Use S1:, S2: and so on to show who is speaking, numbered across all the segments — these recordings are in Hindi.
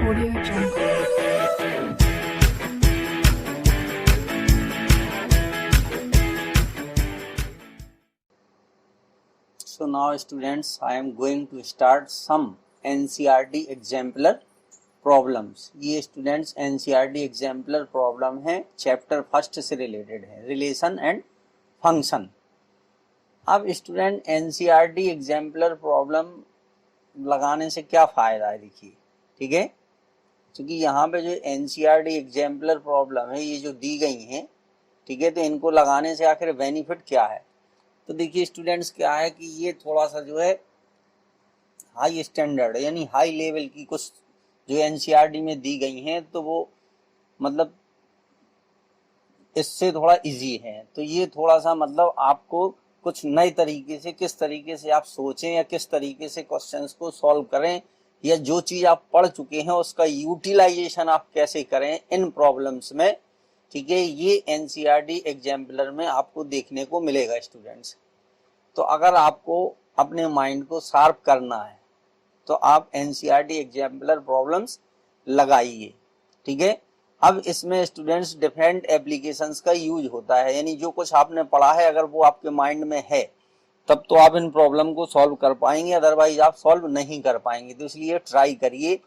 S1: Audio Jungle.
S2: So now students, I am going to start some NCERT exemplar problems. ये स्टूडेंट्स एनसीईआरटी एग्जाम्पलर प्रॉब्लम है, चैप्टर फर्स्ट से रिलेटेड है, रिलेशन एंड फंक्शन। अब स्टूडेंट एनसीईआरटी एग्जाम्पलर प्रॉब्लम लगाने से क्या फायदा है, देखिए, ठीक है, क्योंकि यहाँ पे जो एनसीईआरटी एग्जाम्पलर प्रॉब्लम है ये जो दी गई हैं, ठीक है, तो इनको लगाने से आखिर बेनिफिट क्या है। तो देखिए स्टूडेंट्स, क्या है कि ये थोड़ा सा जो है हाई स्टैंडर्ड यानी हाई लेवल की कुछ जो एनसीईआरटी में दी गई हैं, तो वो मतलब इससे थोड़ा इजी है। तो ये थोड़ा सा मतलब आपको कुछ नए तरीके से, किस तरीके से आप सोचें या किस तरीके से क्वेश्चंस को सॉल्व करें, या जो चीज आप पढ़ चुके हैं उसका यूटिलाइजेशन आप कैसे करें इन प्रॉब्लम्स में, ठीक है, ये एनसीईआरटी एग्जाम्पलर में आपको देखने को मिलेगा स्टूडेंट्स। तो अगर आपको अपने माइंड को शार्प करना है तो आप एनसीईआरटी एग्जाम्पलर प्रॉब्लम्स लगाइए, ठीक है। अब इसमें स्टूडेंट्स डिफरेंट एप्लीकेशंस का यूज होता है, यानी जो कुछ आपने पढ़ा है अगर वो आपके माइंड में है तब तो आप इन प्रॉब्लम को सॉल्व कर पाएंगे, अदरवाइज आप सॉल्व नहीं कर पाएंगे। तो इसलिए ट्राई करिए,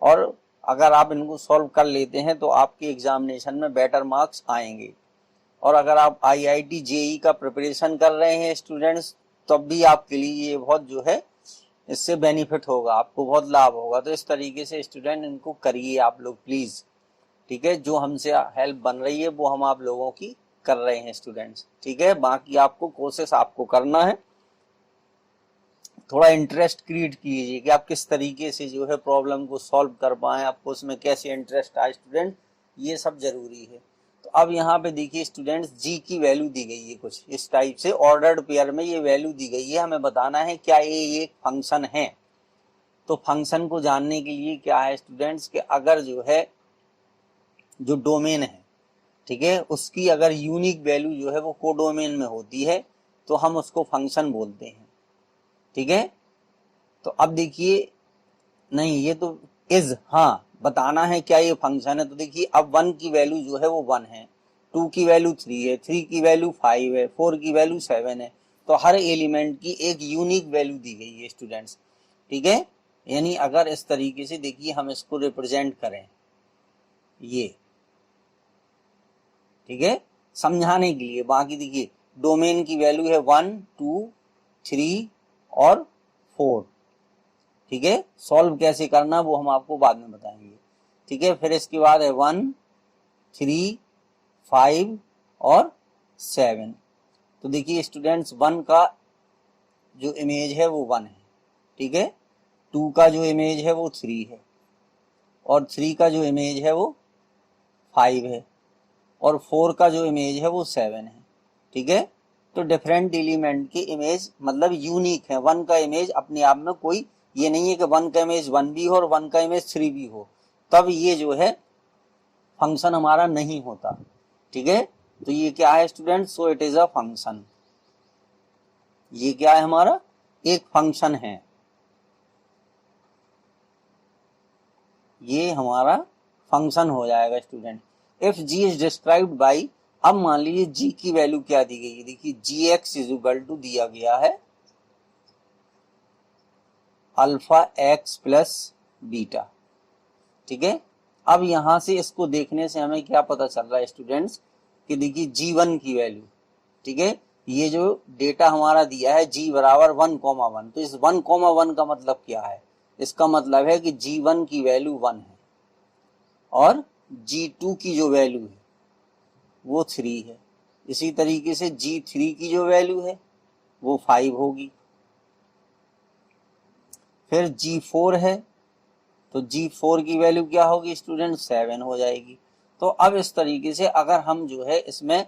S2: और अगर आप इनको सॉल्व कर लेते हैं तो आपके एग्जामिनेशन में बेटर मार्क्स आएंगे। और अगर आप आईआईटी जेईई का प्रिपरेशन कर रहे हैं स्टूडेंट्स, तब भी आपके लिए ये बहुत जो है इससे बेनिफिट होगा, आपको बहुत लाभ होगा। तो इस तरीके से स्टूडेंट इनको करिए आप लोग प्लीज, ठीक है। जो हमसे हेल्प बन रही है वो हम आप लोगों की कर रहे हैं स्टूडेंट्स, ठीक है। बाकी आपको कोशिश आपको करना है, थोड़ा इंटरेस्ट क्रिएट कीजिए कि आप किस तरीके से जो है प्रॉब्लम को सॉल्व कर पाए, आपको उसमें कैसे इंटरेस्ट आए स्टूडेंट, ये सब जरूरी है। तो अब यहाँ पे देखिए स्टूडेंट्स, जी की वैल्यू दी गई है कुछ इस टाइप से, ऑर्डर्ड पेयर में ये वैल्यू दी गई है, हमें बताना है क्या ये एक फंक्शन है। तो फंक्शन को जानने के लिए क्या है स्टूडेंट्स कि अगर जो है जो डोमेन है, ठीक है, उसकी अगर यूनिक वैल्यू जो है वो कोडोमेन में होती है तो हम उसको फंक्शन बोलते हैं, ठीक है। तो अब देखिए, नहीं ये तो इज, हाँ बताना है क्या ये फंक्शन है। तो देखिए अब 1 की वैल्यू जो है वो 1 है, 2 की वैल्यू 3 है, 3 की वैल्यू 5 है, 4 की वैल्यू 7 है। तो हर एलिमेंट की एक यूनिक वैल्यू दी गई है स्टूडेंट्स, ठीक है। यानी अगर इस तरीके से देखिए हम इसको रिप्रेजेंट करें, ये ठीक है, समझाने के लिए। बाकी देखिए डोमेन की वैल्यू है 1, 2, 3 और 4, ठीक है। सॉल्व कैसे करना वो हम आपको बाद में बताएंगे, ठीक है। फिर इसके बाद है 1, 3, 5 और 7। तो देखिए स्टूडेंट्स 1 का जो इमेज है वो 1 है, ठीक है, 2 का जो इमेज है वो 3 है, और 3 का जो इमेज है वो 5 है, और 4 का जो इमेज है वो 7 है, ठीक है। तो डिफरेंट एलिमेंट की इमेज मतलब यूनिक है। 1 का इमेज अपने आप में कोई ये नहीं है कि 1 का इमेज 1 भी हो और 1 का इमेज 3 भी हो, तब ये जो है फंक्शन हमारा नहीं होता, ठीक है। तो ये क्या है student, so it is a function. ये क्या है, हमारा एक फंक्शन है, ये हमारा फंक्शन हो जाएगा student. If G is described by, अब मान लीजिए जी की वैल्यू क्या दी गई है, देखिए जी एक्स इज इक्वल टू दिया गया है अल्फा एक्स प्लस बीटा, ठीक है। अब यहां से इसको देखने से हमें क्या पता चल रहा है स्टूडेंट्स कि देखिए जी1 की वैल्यू, ठीक है, ये जो डेटा हमारा दिया है जी बराबर 1,1, तो इस 1,1 का मतलब क्या है, इसका मतलब है कि जी1 की वैल्यू 1 है और जी2 की जो वैल्यू है वो 3 है। इसी तरीके से जी3 की जो वैल्यू है वो 5 होगी। फिर जी4 है तो जी4 की वैल्यू क्या होगी स्टूडेंट, 7 हो जाएगी। तो अब इस तरीके से अगर हम जो है इसमें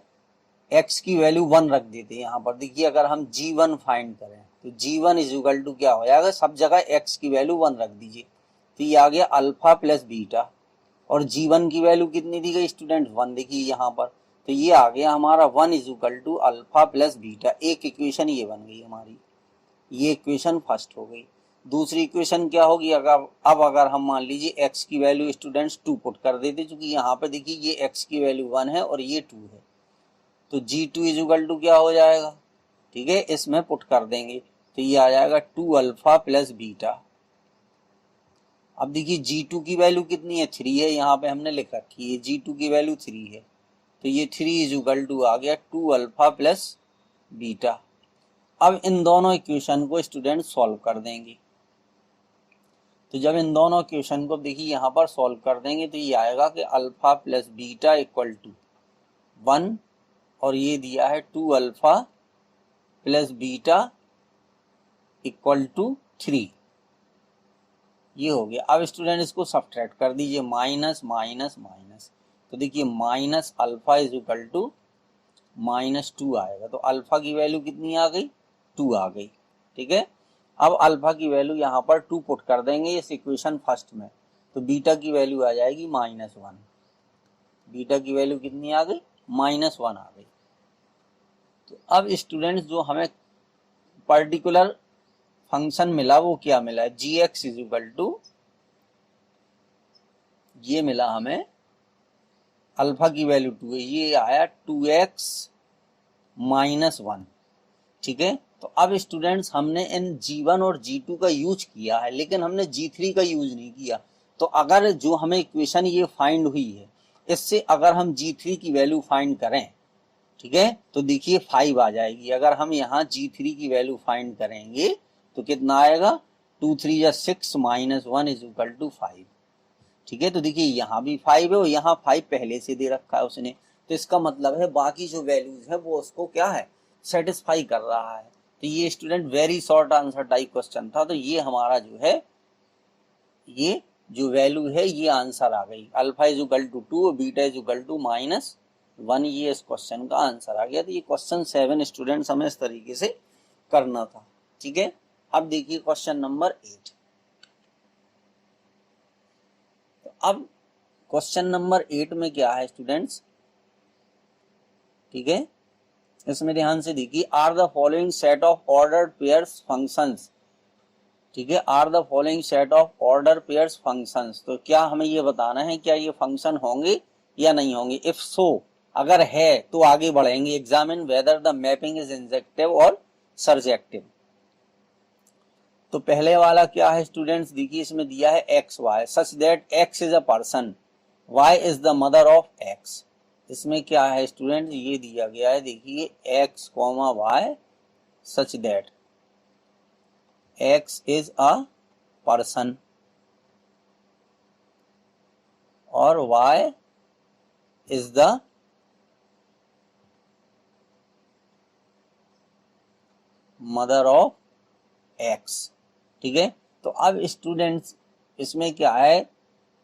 S2: x की वैल्यू 1 रख देते हैं यहाँ पर, देखिए अगर हम g1 फाइंड करें तो g1 इज इक्वल टू क्या हो जाएगा, सब जगह x की वैल्यू 1 रख दीजिए, तो ये आ गया अल्फा प्लस बीटा, और g1 की वैल्यू कितनी दी गई स्टूडेंट, 1, देखिए यहाँ पर, तो ये आ गया हमारा 1 is equal to alpha plus beta. एक इक्वेशन ये बन गई हमारी, ये इक्वेशन फर्स्ट हो गई। दूसरी इक्वेशन क्या होगी, अगर हम मान लीजिए x की वैल्यू स्टूडेंट्स 2 पुट कर देते, क्योंकि यहाँ पे देखिए ये x की वैल्यू 1 है और ये 2 है, तो G2 इज इक्वल टू क्या हो जाएगा, ठीक है, इसमें पुट कर देंगे तो ये आ जाएगा 2 अल्फा प्लस बीटा। अब देखिए G2 की वैल्यू कितनी है, 3 है, यहाँ पे हमने लिख रखी है G2 की वैल्यू 3 है, तो ये 3 इज इक्वल टू आ गया 2 अल्फा प्लस बीटा। अब इन दोनों इक्वेशन को स्टूडेंट सॉल्व कर देंगे, तो जब इन दोनों इक्वेशन को देखिए यहाँ पर सॉल्व कर देंगे तो ये आएगा कि alpha plus beta equal to 1 और ये दिया है 2 alpha plus beta equal to 3, ये हो गया। अब स्टूडेंट इसको सब्ट्रैक्ट कर दीजिए, माइनस माइनस माइनस, तो देखिए minus alpha is equal to -2 आएगा, तो अल्फा की वैल्यू कितनी आ गई, 2 आ गई, ठीक है। अब अल्फा की वैल्यू यहाँ पर 2 पुट कर देंगे इस इक्वेशन फर्स्ट में, तो बीटा की वैल्यू आ जाएगी -1, बीटा की वैल्यू कितनी आ गई, -1 आ गई। तो अब स्टूडेंट्स जो हमें पर्टिकुलर फंक्शन मिला वो क्या मिला है, gx इज इक्वल टू, ये मिला हमें अल्फा की वैल्यू 2 है, ये आया 2x -1, ठीक है। तो अब स्टूडेंट्स हमने इन G1 और G2 का यूज किया है, लेकिन हमने G3 का यूज नहीं किया। तो अगर जो हमें इक्वेशन ये फाइंड हुई है, इससे अगर हम G3 की वैल्यू फाइंड करें, ठीक है, तो देखिए 5 आ जाएगी। अगर हम यहाँ G3 की वैल्यू फाइंड करेंगे तो कितना आएगा, 2 3 या 6 -1 इज इक्वल टू 5, ठीक है। तो देखिए यहाँ भी 5 है और यहाँ 5 पहले से दे रखा है उसने, तो इसका मतलब है बाकी जो वैल्यूज है वो उसको क्या है, सेटिस्फाई कर रहा है। तो ये student very short answer type question था, तो ये हमारा जो है, ये जो वैल्यू है ये आंसर आ गई, अल्फा इज इक्वल टू 2 और बीटा इज इक्वल टू -1, ये इस क्वेश्चन का आंसर आ गया। तो ये क्वेश्चन 7 स्टूडेंट्स हमें इस तरीके से करना था, ठीक है। अब देखिए क्वेश्चन नंबर 8। तो अब क्वेश्चन नंबर 8 में क्या है स्टूडेंट्स, ठीक है, इसमें ध्यान से देखिए, are the following set of ordered pairs functions, ठीक है, are the following set of order pairs functions. तो क्या हमें ये बताना है क्या ये फंक्शन होंगे या नहीं होंगे, इफ सो, अगर है तो आगे बढ़ेंगे, examine whether the mapping is injective और सर्जेक्टिव। तो पहले वाला क्या है स्टूडेंट्स, देखिए इसमें दिया है X Y such that X is a person, Y is the mother of X. इसमें क्या है स्टूडेंट, ये दिया गया है, देखिए X comma Y such that X is a person और Y is the mother of x, ठीक है। तो अब स्टूडेंट्स इसमें क्या है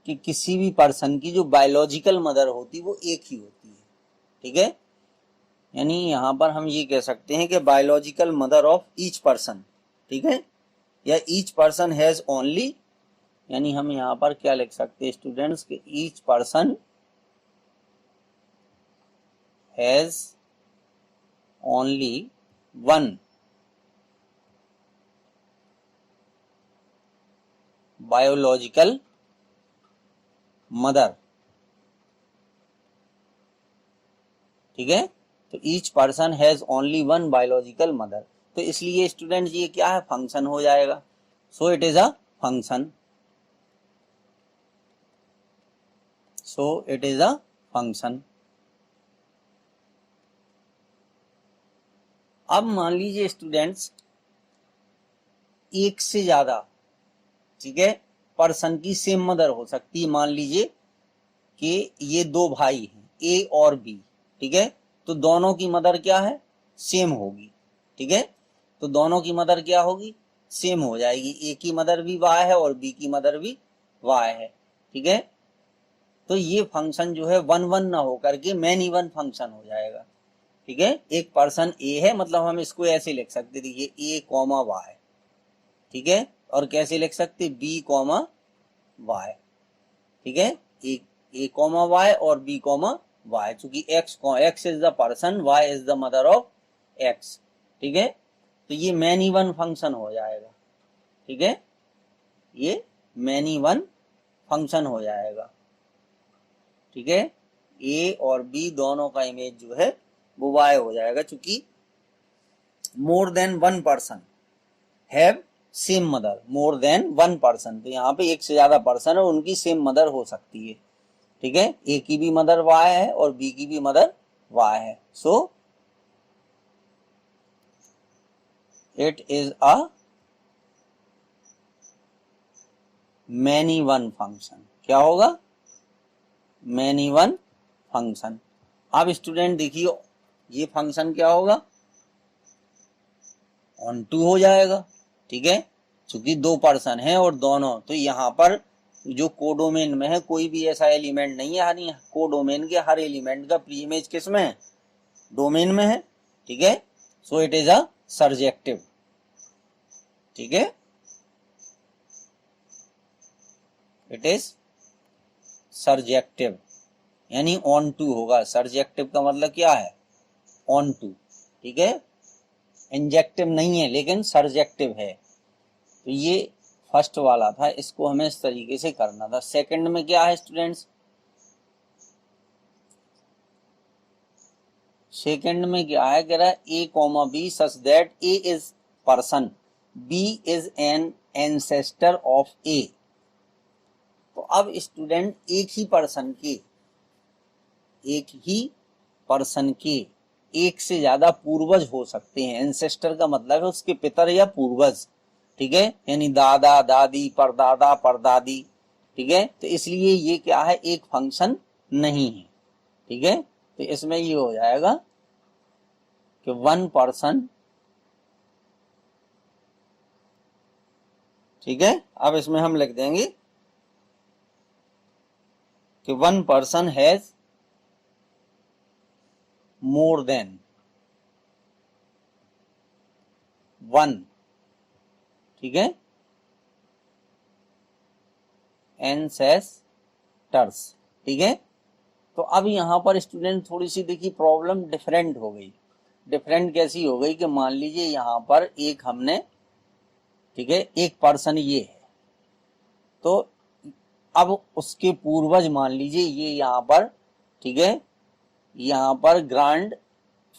S2: कि किसी भी पर्सन की जो बायोलॉजिकल मदर होती है वो एक ही होती है, ठीक है। यानी यहाँ पर हम ये कह सकते हैं कि biological mother of each person, ठीक है, या ईच पर्सन हैज ओनली, यानी हम यहाँ पर क्या लिख सकते हैं स्टूडेंट्स कि each person has only one biological mother, ठीक है। तो each person has only one biological mother, तो इसलिए स्टूडेंट ये क्या है, फंक्शन हो जाएगा, सो it is a function, so it is a function. अब मान लीजिए स्टूडेंट्स एक से ज्यादा, ठीक है, पर्सन की सेम मदर हो सकती है। मान लीजिए कि ये दो भाई हैं ए और बी, ठीक है, तो दोनों की मदर क्या है, सेम होगी, ठीक है। तो दोनों की मदर क्या होगी, सेम हो जाएगी, ए की मदर भी वाई है और बी की मदर भी वाई है, ठीक है। तो ये फंक्शन जो है 1 1 ना होकर के मैनी वन फंक्शन हो जाएगा, ठीक है। एक पर्सन ए है, मतलब हम इसको ऐसे लिख सकते, देखिए ए कॉमा वाई, ठीक है, और कैसे लिख सकते, बी कॉमा वाई, ठीक है, ए कॉमा वाई और बी कॉमा वाई, चूंकि x is the person, Y is the mother of x, ठीक है। तो ये मैनी वन फंक्शन हो जाएगा, ठीक है। ये मैनी वन फंक्शन हो जाएगा। ठीक है, ए और बी दोनों का इमेज जो है वो वाई हो जाएगा, चूंकि more than one person have same mother, more than one person, तो यहाँ पे एक से ज्यादा पर्सन है उनकी सेम मदर हो सकती है। ठीक है, ए की भी मदर वाई है और बी की भी मदर वाई है, so it is a many one function. क्या होगा? Many one function. अब स्टूडेंट देखिए ये फंक्शन क्या होगा? ऑन टू हो जाएगा। ठीक है, चूंकि दो पर्सन है और दोनों, तो यहाँ पर जो कोडोमेन में है कोई भी ऐसा एलिमेंट नहीं है, यानी कोडोमेन के हर एलिमेंट का प्री इमेज किस में है? डोमेन में है। ठीक है, so it is a surjective. ठीक है, इट इज सर्जेक्टिव, यानी ऑन टू होगा। सर्जेक्टिव का मतलब क्या है? Onto. ठीक है, इंजेक्टिव नहीं है लेकिन सर्जेक्टिव है। तो ये फर्स्ट वाला था, इसको हमें इस तरीके से करना था। सेकंड में क्या है स्टूडेंट्स? सेकंड में क्या है? कह रहा है ए comma B such that A is person, B is an ancestor of A. तो अब स्टूडेंट एक ही पर्सन के एक से ज्यादा पूर्वज हो सकते हैं। एंसेस्टर का मतलब है उसके पितर या पूर्वज। ठीक है, यानी दादा दादी परदादा परदादी। ठीक है, तो इसलिए ये क्या है? एक फंक्शन नहीं है। ठीक है, तो इसमें ये हो जाएगा कि वन पर्सन। ठीक है, अब इसमें हम लिख देंगे कि one person has more than one. ठीक है, एंसेस्टर्स। ठीक है, तो अब यहां पर स्टूडेंट थोड़ी सी देखिए प्रॉब्लम डिफरेंट हो गई। डिफरेंट कैसी हो गई कि मान लीजिए यहां पर एक हमने, ठीक है, एक पर्सन ये है, तो अब उसके पूर्वज मान लीजिए ये यहां पर, ठीक है, यहां पर ग्रांड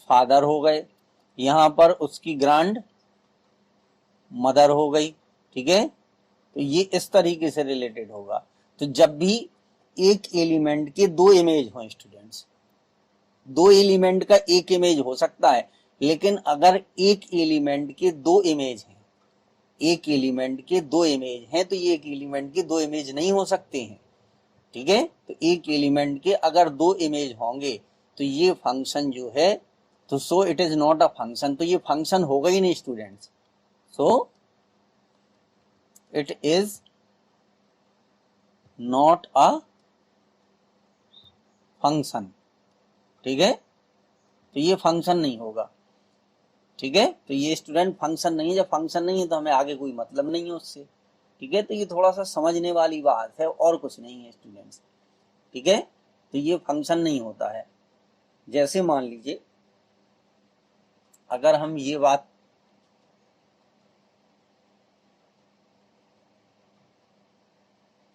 S2: फादर हो गए, यहां पर उसकी ग्रांड मदर हो गई। ठीक है, तो ये इस तरीके से रिलेटेड होगा। तो जब भी एक एलिमेंट के दो इमेज हो स्टूडेंट्स, दो एलिमेंट का एक इमेज हो सकता है, लेकिन अगर एक एलिमेंट के दो इमेज हैं, एक एलिमेंट के दो इमेज हैं, तो ये एक एलिमेंट के दो इमेज नहीं हो सकते हैं। ठीक है, तो एक एलिमेंट के अगर दो इमेज होंगे तो ये फंक्शन जो है, तो सो it is not a function, तो ये फंक्शन होगा ही नहीं students. So it is not a function. ठीक है, तो ये फंक्शन नहीं होगा। ठीक है, तो ये स्टूडेंट फंक्शन नहीं है। जब फंक्शन नहीं है तो हमें आगे कोई मतलब नहीं है उससे। ठीक है, तो ये थोड़ा सा समझने वाली बात है और कुछ नहीं है स्टूडेंट्स। ठीक है, तो ये फंक्शन नहीं होता है। जैसे मान लीजिए अगर हम ये बात,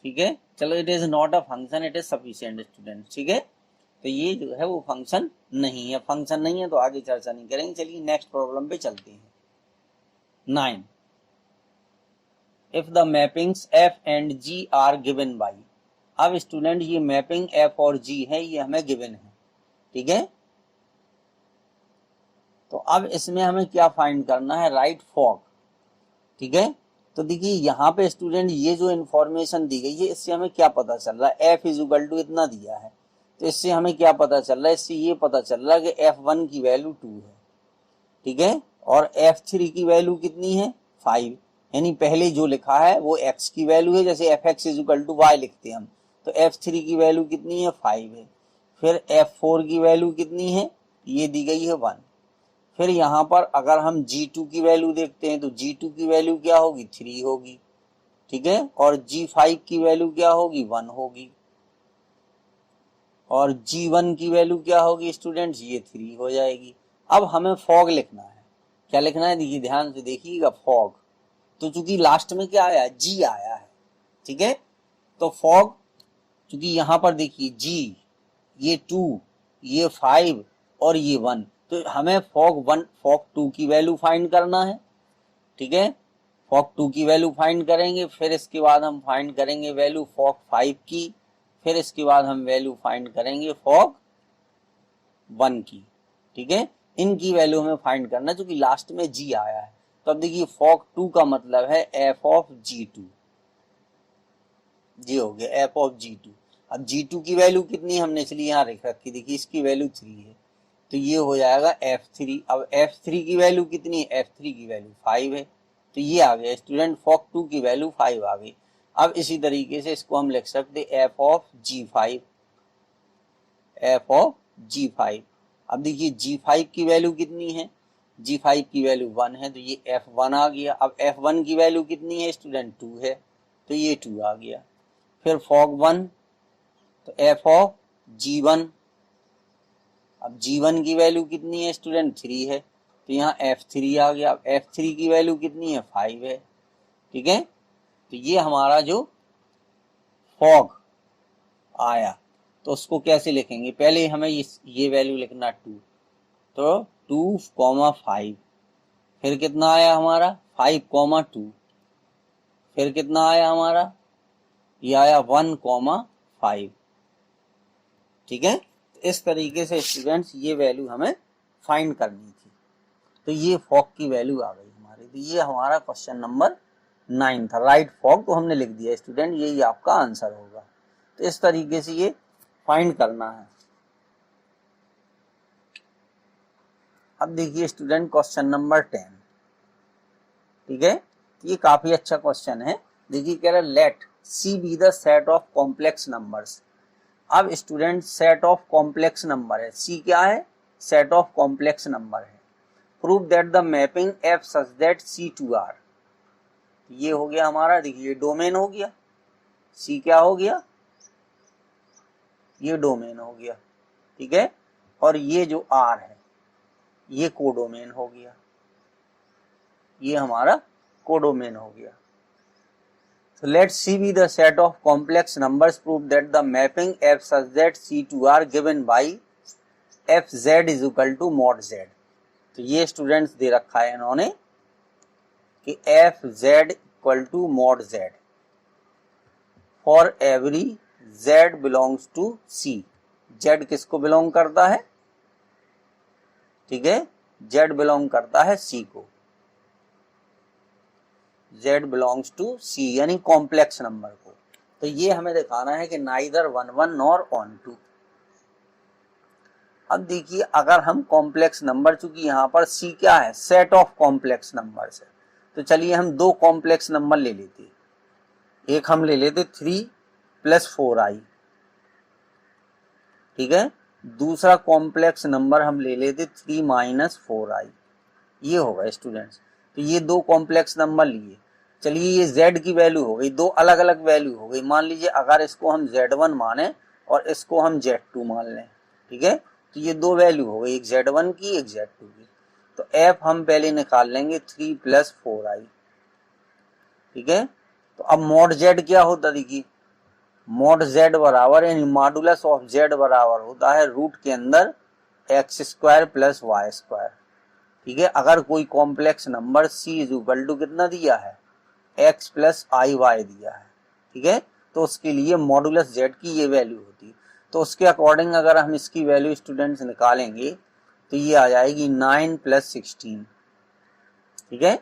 S2: ठीक है, चलो it is not a function, it is sufficient student. ठीक है, तो ये जो है वो फंक्शन नहीं है। फंक्शन नहीं है तो आगे चर्चा नहीं करेंगे। चलिए नेक्स्ट प्रॉब्लम पे चलते हैं। 9, if the mappings f and g are given by. अब स्टूडेंट ये मैपिंग f और g है, ये हमें गिवन है। ठीक है, तो अब इसमें हमें क्या फाइंड करना है? Right fog. ठीक है, तो देखिए यहाँ पे स्टूडेंट ये जो इन्फॉर्मेशन दी गई है, इससे हमें क्या पता चल रहा है? f इज इक्वल टू इतना दिया है, तो इससे हमें क्या पता चल रहा है? इससे ये पता चल रहा है कि f1 की वैल्यू 2 है। ठीक है, और f3 की वैल्यू कितनी है? 5। यानी पहले जो लिखा है वो x की वैल्यू है, जैसे fx is equal to y लिखते हैं हम, तो f3 की वैल्यू कितनी है? 5 है। फिर f4 की वैल्यू कितनी है? ये दी गई है 1। फिर यहाँ पर अगर हम G2 की वैल्यू देखते हैं तो G2 की वैल्यू क्या होगी? 3 होगी। ठीक है, और G5 की वैल्यू क्या होगी? 1 होगी। और G1 की वैल्यू क्या होगी स्टूडेंट्स? ये 3 हो जाएगी। अब हमें फॉग लिखना है। क्या लिखना है? देखिए ध्यान से देखिएगा, फॉग। तो चूंकि लास्ट में क्या आया? G आया है, ठीक है। तो फॉग, क्योंकि यहाँ पर देखिए जी, ये 2, ये 5 और ये 1, तो हमें फॉग 1 फॉग 2 की वैल्यू फाइंड करना है, ठीक है। फॉग 2 की वैल्यू फाइंड करेंगे, फिर इसके बाद हम फाइंड करेंगे वैल्यू फॉग 5 की, फिर इसके बाद हम वैल्यू फाइंड करेंगे फॉग 1 की, ठीक है। इनकी वैल्यू हमें फाइंड करना है, क्योंकि लास्ट में जी आया है। तो अब देखिए फॉग 2 का मतलब है एफ ऑफ G2, ये हो गया एफ ऑफ G2। अब G2 की वैल्यू कितनी है हमने चलिए यहाँ लिख रखी, देखिए इसकी वैल्यू 3 है, तो ये हो जाएगा F3। अब F3 की वैल्यू कितनी है, F3 की वैल्यू 5 है, तो ये आ गया स्टूडेंट फॉग 2 की वैल्यू 5 आ गई। अब इसी तरीके से इसको हम लिख सकते F of G5, F of G5। अब देखिए G5 की वैल्यू कितनी है, G5 की वैल्यू 1 है, तो ये F1 आ गया। अब F1 की वैल्यू कितनी है स्टूडेंट, 2 है, तो ये 2 आ गया। फिर फॉग 1, तो एफ ऑफ G1, अब G1 की वैल्यू कितनी है स्टूडेंट, 3 है, तो यहाँ F3 आ गया। अब F3 की वैल्यू कितनी है, 5 है, ठीक है। तो ये हमारा जो फॉग आया, तो उसको कैसे लिखेंगे, पहले हमें ये वैल्यू लिखना 2, तो 2,5, फिर कितना आया हमारा 5,2, फिर कितना आया हमारा, ये आया 1,5, ठीक है। इस तरीके से स्टूडेंट्स ये वैल्यू हमें फाइंड करनी थी, तो ये फॉग की वैल्यू आ गई हमारी। तो ये हमारा क्वेश्चन नंबर 9 था, राइट फॉग, तो हमने लिख दिया स्टूडेंट, यही आपका आंसर होगा। तो इस तरीके से ये फाइंड करना है। अब देखिए स्टूडेंट क्वेश्चन नंबर 10, ठीक है, ये काफी अच्छा क्वेश्चन है। देखिए कह रहा है let C be the set of complex numbers. अब student set of complex number है, सी क्या है, सेट ऑफ कॉम्प्लेक्स नंबर है। Prove that the mapping F such that C to R, ये हो गया हमारा, देखिए डोमेन हो गया, सी क्या हो गया, ये डोमेन हो गया, ठीक है। और ये जो आर है ये कोडोमेन हो गया, ये हमारा कोडोमेन हो गया। So let C be the set of complex numbers. Prove that the mapping F such that C to R given by Fz is equal to mod Z। तो ये स्टूडेंट्स दे रखा है इन्होंने कि Fz equal to mod Z for every Z belongs to C। Z किसको बिलोंग करता है, ठीक है, Z बिलोंग करता है C को, Z बिलोंग्स टू C यानी कॉम्प्लेक्स नंबर को। तो ये हमें दिखाना है कि नाइदर 1 1 नॉर ऑन 2। अब देखिए अगर हम कॉम्प्लेक्स नंबर, चूंकि यहाँ पर C क्या है, सेट ऑफ कॉम्प्लेक्स नंबर है, तो चलिए हम दो कॉम्प्लेक्स नंबर ले लेते, एक हम ले लेते 3 + 4i, ठीक है, दूसरा कॉम्प्लेक्स नंबर हम ले लेते 3 - 4i, ये होगा स्टूडेंट्स। तो ये दो कॉम्प्लेक्स नंबर लिए, चलिए ये z की वैल्यू हो गई, दो अलग अलग वैल्यू हो गई। मान लीजिए अगर इसको हम z1 माने और इसको हम z2 मान लें, ठीक है, तो ये दो वैल्यू हो गई, एक z1 की एक z2 की। तो f हम पहले निकाल लेंगे 3 + 4i, ठीक है। तो अब mod z क्या होता, देखिए mod z बराबर यानी मॉडुलस ऑफ z बराबर होता है रूट के अंदर x² + y², ठीक है। अगर कोई complex number c is equal to कितना दिया है, x + iy दिया है, ठीक है, तो उसके लिए मॉडुलस z की ये वैल्यू होती है। तो उसके अकॉर्डिंग अगर हम इसकी वैल्यू स्टूडेंट्स निकालेंगे तो ये आ जाएगी 9 + 16, ठीक है,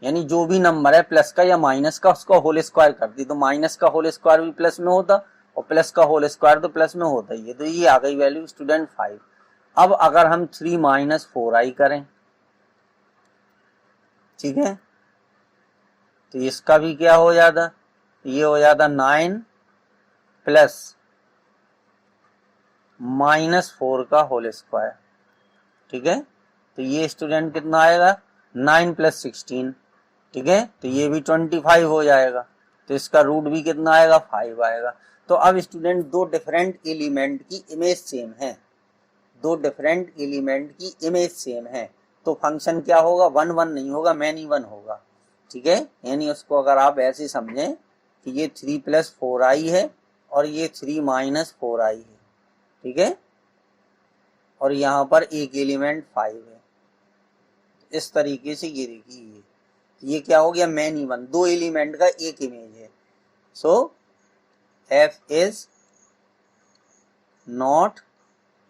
S2: यानी जो भी नंबर है प्लस का या माइनस का उसका होल स्क्वायर कर दी, तो माइनस का होल स्क्वायर भी प्लस में होता और प्लस का होल स्क्वायर तो प्लस में होता ही है। तो ये आ गई वैल्यू स्टूडेंट 5। अब अगर हम 3 - 4i करें, ठीक है, तो इसका भी क्या हो जाता, ये हो जाता 9 + -4 का होल स्क्वायर, ठीक है। तो ये स्टूडेंट कितना आएगा 9 + 16, ठीक है, तो ये भी 25 हो जाएगा, तो इसका रूट भी कितना आएगा 5 आएगा। तो अब स्टूडेंट दो डिफरेंट एलिमेंट की इमेज सेम है, दो डिफरेंट एलिमेंट की इमेज सेम है, तो फंक्शन क्या होगा 1 1 नहीं होगा, मैनी 1 होगा, ठीक है। यानी उसको अगर आप ऐसे समझें कि ये 3 + 4i है और ये 3 - 4i है, ठीक है, और यहाँ पर एक एलिमेंट 5 है। इस तरीके से ये देखिए ये क्या हो गया, मैन इवन, दो एलिमेंट का एक इमेज है। सो f इज नॉट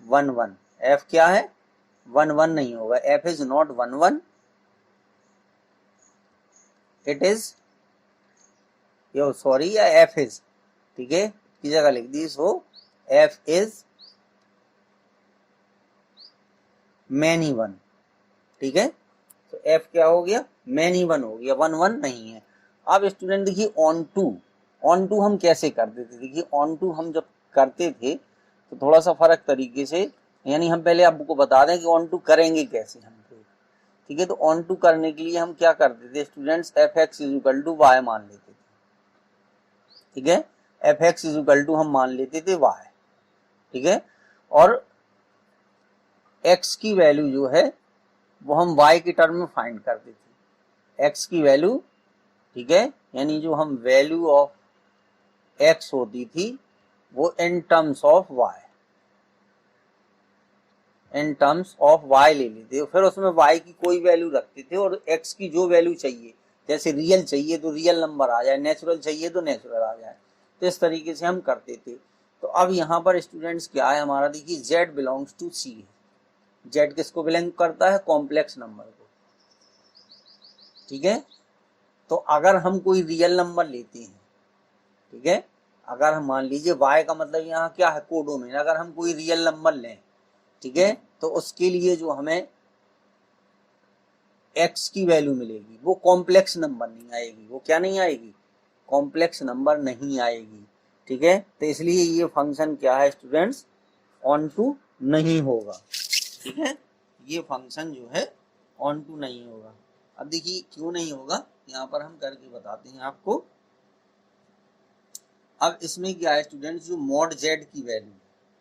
S2: 1 1, f क्या है 1 1 नहीं होगा, f is not 1 1, it is yo sorry या f इज, ठीक है, की जगह लिख दी। सो f इज मैनी वन, ठीक है, तो f क्या हो गया मैनी वन हो गया, 1 1 नहीं है। अब स्टूडेंट देखिए ऑन टू हम कैसे करते थे, देखिए ऑन टू हम जब करते थे तो थोड़ा सा फर्क तरीके से, यानी हम पहले आपको बता दें कि ऑन टू करेंगे कैसे हम, ठीक है। तो ऑन टू करने के लिए हम क्या करते थे स्टूडेंट्स, fx = y मान लेते थे, ठीक है, fx = हम मान लेते थे y, ठीक है, और x की वैल्यू जो है वो हम y के टर्म में फाइंड करते थे, x की वैल्यू, ठीक है, यानी जो हम वैल्यू ऑफ x होती थी वो इन टर्म्स ऑफ y ले लेते, फिर उसमें y की कोई वैल्यू रखते थे और x की जो वैल्यू चाहिए, जैसे रियल चाहिए तो रियल नंबर आ जाए, नेचुरल चाहिए तो नेचुरल आ जाए, तो इस तरीके से हम करते थे। तो अब यहाँ पर स्टूडेंट्स क्या है हमारा, देखिए z बिलोंग्स टू c है, z किसको बिलोंग करता है, कॉम्प्लेक्स नंबर को, ठीक है। तो अगर हम कोई रियल नंबर लेते हैं, ठीक है, अगर हम मान लीजिए y का मतलब यहाँ क्या है कोडोमेन, अगर हम कोई रियल नंबर लें, ठीक है, तो उसके लिए जो हमें x की वैल्यू मिलेगी वो कॉम्प्लेक्स नंबर नहीं आएगी, वो क्या नहीं आएगी, कॉम्प्लेक्स नंबर नहीं आएगी, ठीक है। तो इसलिए ये फंक्शन क्या है स्टूडेंट्स, ऑन टू नहीं होगा, ठीक है, ये फंक्शन जो है ऑन टू नहीं होगा। अब देखिए क्यों नहीं होगा, यहाँ पर हम करके बताते हैं आपको। अब इसमें क्या है स्टूडेंट्स, जो मॉड z की वैल्यू,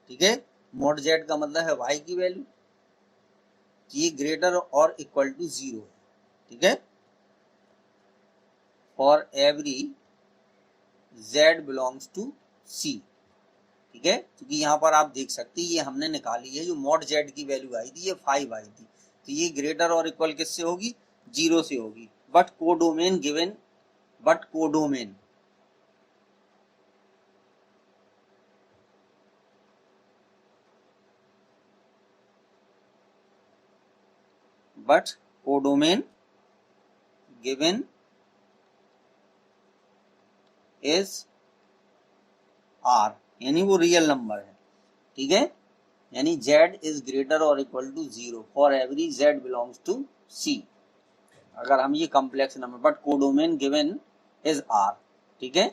S2: ठीक है, मॉड z का मतलब है y की वैल्यू, ये ग्रेटर और इक्वल टू 0, ठीक है, for every z belongs to c, ठीक है, क्योंकि यहाँ पर आप देख सकते हैं ये हमने निकाली है, जो मॉड z की वैल्यू आई थी ये 5 आई थी, तो ये ग्रेटर और इक्वल किससे होगी, 0 से होगी, but codomain given, but codomain given is r, यानी वो रियल नंबर है, ठीक है, यानी z इज ग्रेटर और equal to 0 for every z belongs to c, अगर हम ये complex number, but codomain given is r, ठीक है,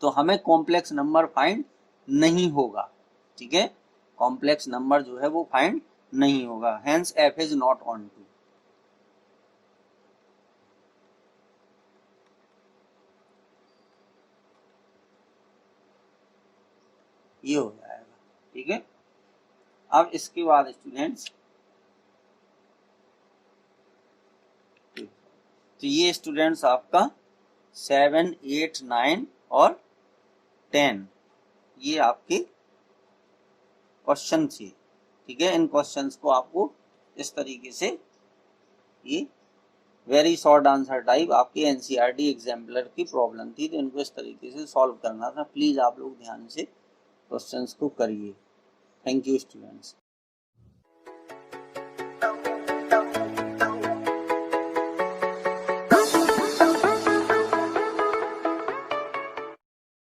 S2: तो हमें कॉम्प्लेक्स नंबर फाइंड नहीं होगा, ठीक है, कॉम्प्लेक्स नंबर जो है वो फाइंड नहीं होगा, hence f is not onto. ये हो जाएगा, ठीक है। अब इसके बाद स्टूडेंट्स, तो ये स्टूडेंट्स आपका 7 8 9 और 10 ये आपके क्वेश्चन थे, ठीक है। इन क्वेश्चंस को आपको इस तरीके से, ये वेरी शॉर्ट आंसर टाइप आपके एनसीईआरटी एग्जाम्पलर की प्रॉब्लम थी, तो इनको इस तरीके से सॉल्व करना था। प्लीज आप लोग ध्यान से क्वेश्चंस को करिए। Thank you students.